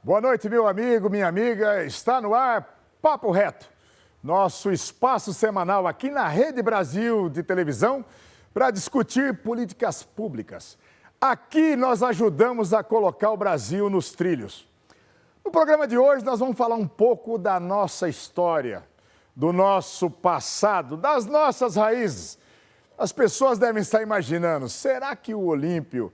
Boa noite, meu amigo, minha amiga. Está no ar Papo Reto, nosso espaço semanal aqui na Rede Brasil de televisão para discutir políticas públicas. Aqui nós ajudamos a colocar o Brasil nos trilhos. No programa de hoje nós vamos falar um pouco da nossa história, do nosso passado, das nossas raízes. As pessoas devem estar imaginando, será que o Olímpio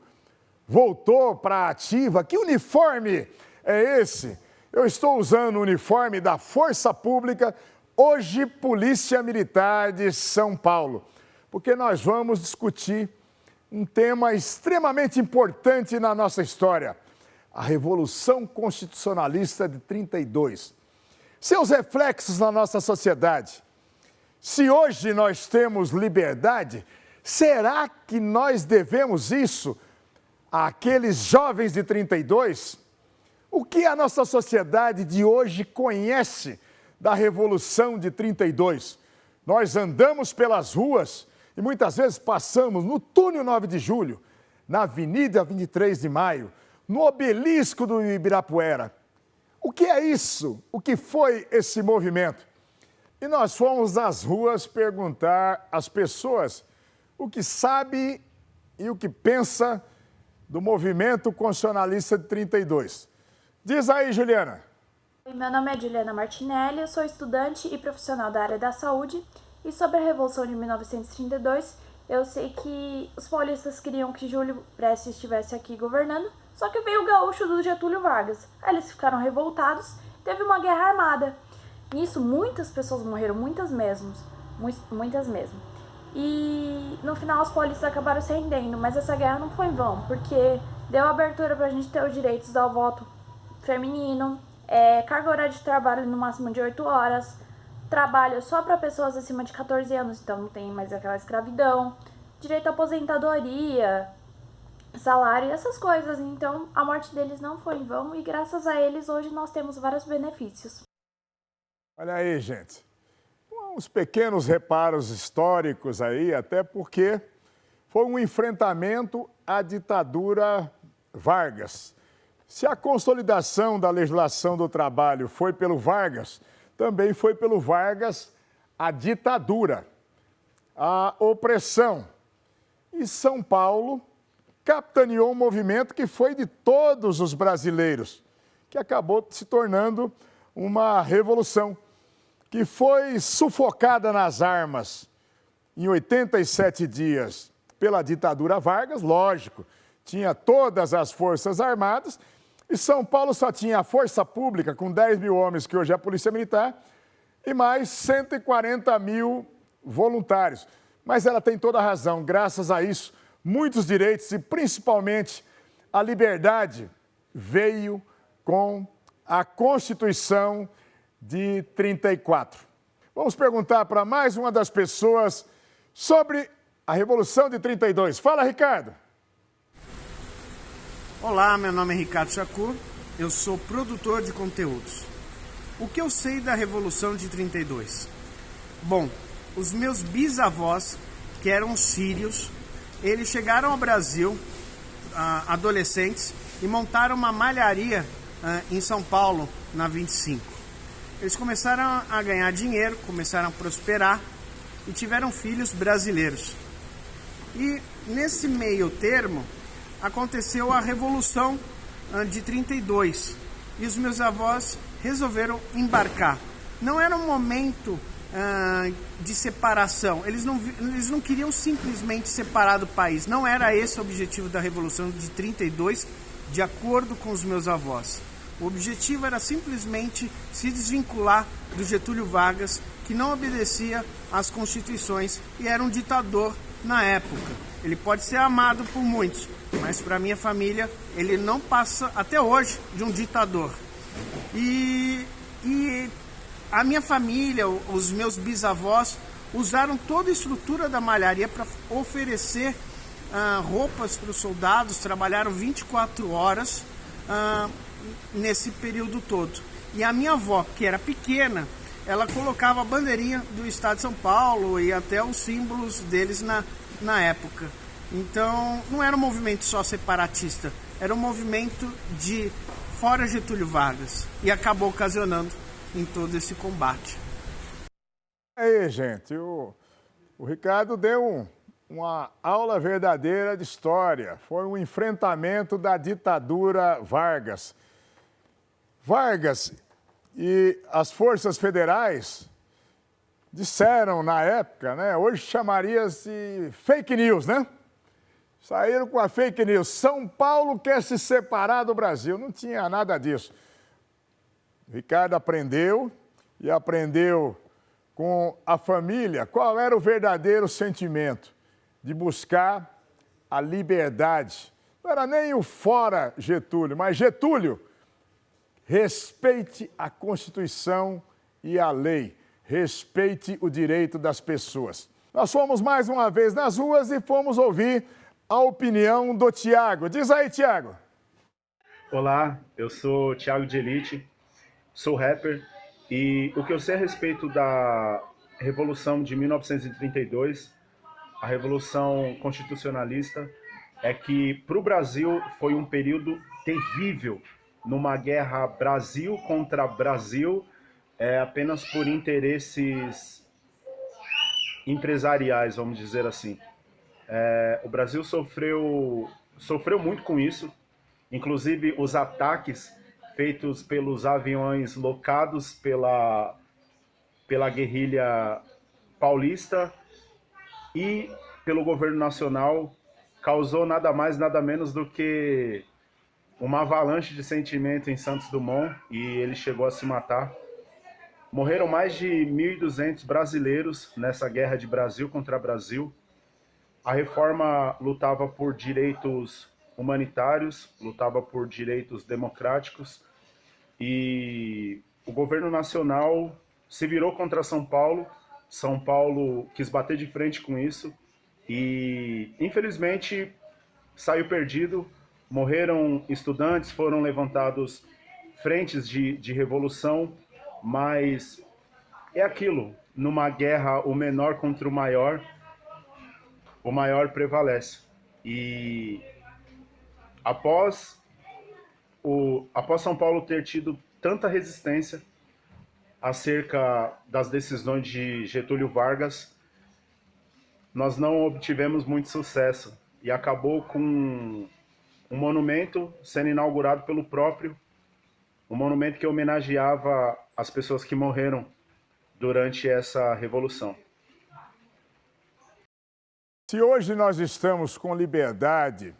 voltou para a ativa? Que uniforme é esse? Eu estou usando o uniforme da Força Pública, hoje Polícia Militar de São Paulo, porque nós vamos discutir um tema extremamente importante na nossa história, a Revolução Constitucionalista de 32. Seus reflexos na nossa sociedade. Se hoje nós temos liberdade, será que nós devemos isso àqueles jovens de 32? O que a nossa sociedade de hoje conhece da Revolução de 32? Nós andamos pelas ruas e muitas vezes passamos no túnel 9 de julho, na Avenida 23 de Maio, no obelisco do Ibirapuera. O que é isso? O que foi esse movimento? E nós fomos às ruas perguntar às pessoas o que sabe e o que pensa do movimento constitucionalista de 32. Diz aí, Juliana. Meu nome é Juliana Martinelli, eu sou estudante e profissional da área da saúde. E sobre a Revolução de 1932, eu sei que os paulistas queriam que Júlio Prestes estivesse aqui governando, só que veio o gaúcho do Getúlio Vargas. Aí eles ficaram revoltados, teve uma guerra armada. Nisso, muitas pessoas morreram, muitas mesmo. E no final, os paulistas acabaram se rendendo, mas essa guerra não foi em vão, porque deu abertura pra gente ter os direitos ao voto feminino, carga horária de trabalho no máximo de 8 horas, trabalho só para pessoas acima de 14 anos, então não tem mais aquela escravidão, direito à aposentadoria, salário e essas coisas. Então, a morte deles não foi em vão e graças a eles hoje nós temos vários benefícios. Olha aí, gente, uns pequenos reparos históricos aí, até porque foi um enfrentamento à ditadura Vargas. Se a consolidação da legislação do trabalho foi pelo Vargas, também foi pelo Vargas a ditadura, a opressão. E São Paulo capitaneou um movimento que foi de todos os brasileiros, que acabou se tornando uma revolução, que foi sufocada nas armas em 87 dias pela ditadura Vargas, lógico, tinha todas as forças armadas, e São Paulo só tinha a Força Pública, com 10 mil homens, que hoje é a Polícia Militar, e mais 140 mil voluntários. Mas ela tem toda a razão, graças a isso, muitos direitos e principalmente a liberdade veio com a Constituição de 34. Vamos perguntar para mais uma das pessoas sobre a Revolução de 32. Fala, Ricardo. Olá, meu nome é Ricardo Chacur, eu sou produtor de conteúdos. O que eu sei da Revolução de 32? Bom, os meus bisavós, que eram sírios, eles chegaram ao Brasil, adolescentes, e montaram uma malharia em São Paulo, na 25. Eles começaram a ganhar dinheiro, começaram a prosperar e tiveram filhos brasileiros. E nesse meio termo, aconteceu a Revolução de 32 e os meus avós resolveram embarcar. Não era um momento de separação, eles não queriam simplesmente separar do país, não era esse o objetivo da Revolução de 32, de acordo com os meus avós. O objetivo era simplesmente se desvincular do Getúlio Vargas, que não obedecia às constituições e era um ditador na época. Ele pode ser amado por muitos, mas para minha família ele não passa até hoje de um ditador. E a minha família, os meus bisavós, usaram toda a estrutura da malharia para oferecer roupas para os soldados, trabalharam 24 horas nesse período todo. E a minha avó, que era pequena, ela colocava a bandeirinha do estado de São Paulo e até os símbolos deles na época. Então, não era um movimento só separatista, era um movimento de fora Getúlio Vargas e acabou ocasionando em todo esse combate. Aí, gente, o Ricardo deu uma aula verdadeira de história. Foi um enfrentamento da ditadura Vargas. Vargas e as forças federais disseram na época, né? Hoje chamaria-se fake news, né? Saíram com a fake news. São Paulo quer se separar do Brasil. Não tinha nada disso. Ricardo aprendeu e aprendeu com a família qual era o verdadeiro sentimento de buscar a liberdade. Não era nem o fora Getúlio, mas Getúlio, respeite a Constituição e a lei. Respeite o direito das pessoas. Nós fomos mais uma vez nas ruas e fomos ouvir a opinião do Tiago. Diz aí, Tiago. Olá, eu sou Thiago de Elite, sou rapper e o que eu sei a respeito da Revolução de 1932, a Revolução Constitucionalista, é que para o Brasil foi um período terrível numa guerra Brasil contra Brasil, apenas por interesses empresariais, vamos dizer assim. O Brasil sofreu muito com isso, inclusive os ataques feitos pelos aviões locados pela guerrilha paulista e pelo governo nacional causou nada mais, nada menos do que uma avalanche de sentimento em Santos Dumont e ele chegou a se matar. Morreram mais de 1.200 brasileiros nessa guerra de Brasil contra Brasil. A reforma lutava por direitos humanitários, lutava por direitos democráticos e o governo nacional se virou contra São Paulo. São Paulo quis bater de frente com isso e, infelizmente, saiu perdido. Morreram estudantes, foram levantados frentes de revolução, mas é aquilo, numa guerra o menor contra o maior prevalece. E após São Paulo ter tido tanta resistência acerca das decisões de Getúlio Vargas, nós não obtivemos muito sucesso e acabou com um monumento sendo inaugurado pelo próprio, um monumento que homenageava as pessoas que morreram durante essa revolução. Se hoje nós estamos com liberdade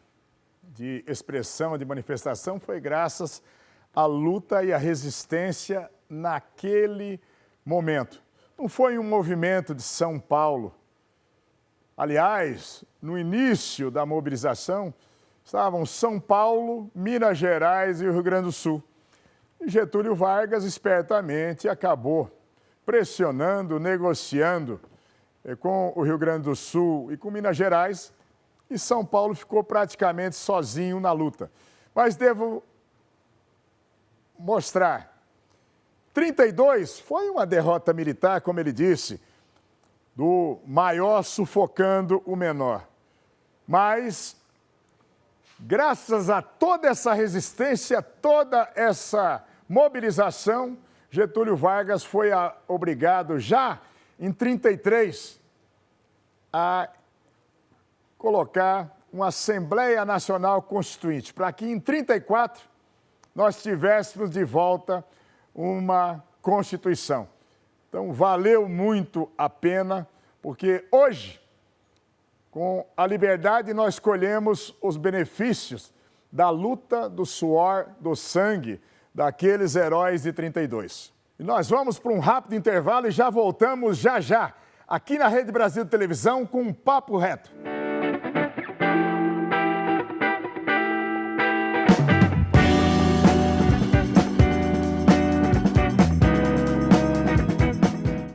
de expressão, de manifestação, foi graças à luta e à resistência naquele momento. Não foi um movimento de São Paulo. Aliás, no início da mobilização, estavam São Paulo, Minas Gerais e o Rio Grande do Sul. E Getúlio Vargas, espertamente, acabou pressionando, negociando com o Rio Grande do Sul e com Minas Gerais, e São Paulo ficou praticamente sozinho na luta. Mas devo mostrar, 32 foi uma derrota militar, como ele disse, do maior sufocando o menor. Mas, graças a toda essa resistência, toda essa mobilização, Getúlio Vargas foi obrigado já em 33 a colocar uma Assembleia Nacional Constituinte, para que em 34 nós tivéssemos de volta uma Constituição. Então, valeu muito a pena, porque hoje, com a liberdade, nós colhemos os benefícios da luta, do suor, do sangue daqueles heróis de 32. E nós vamos para um rápido intervalo e já voltamos já, aqui na Rede Brasil de Televisão com um Papo Reto.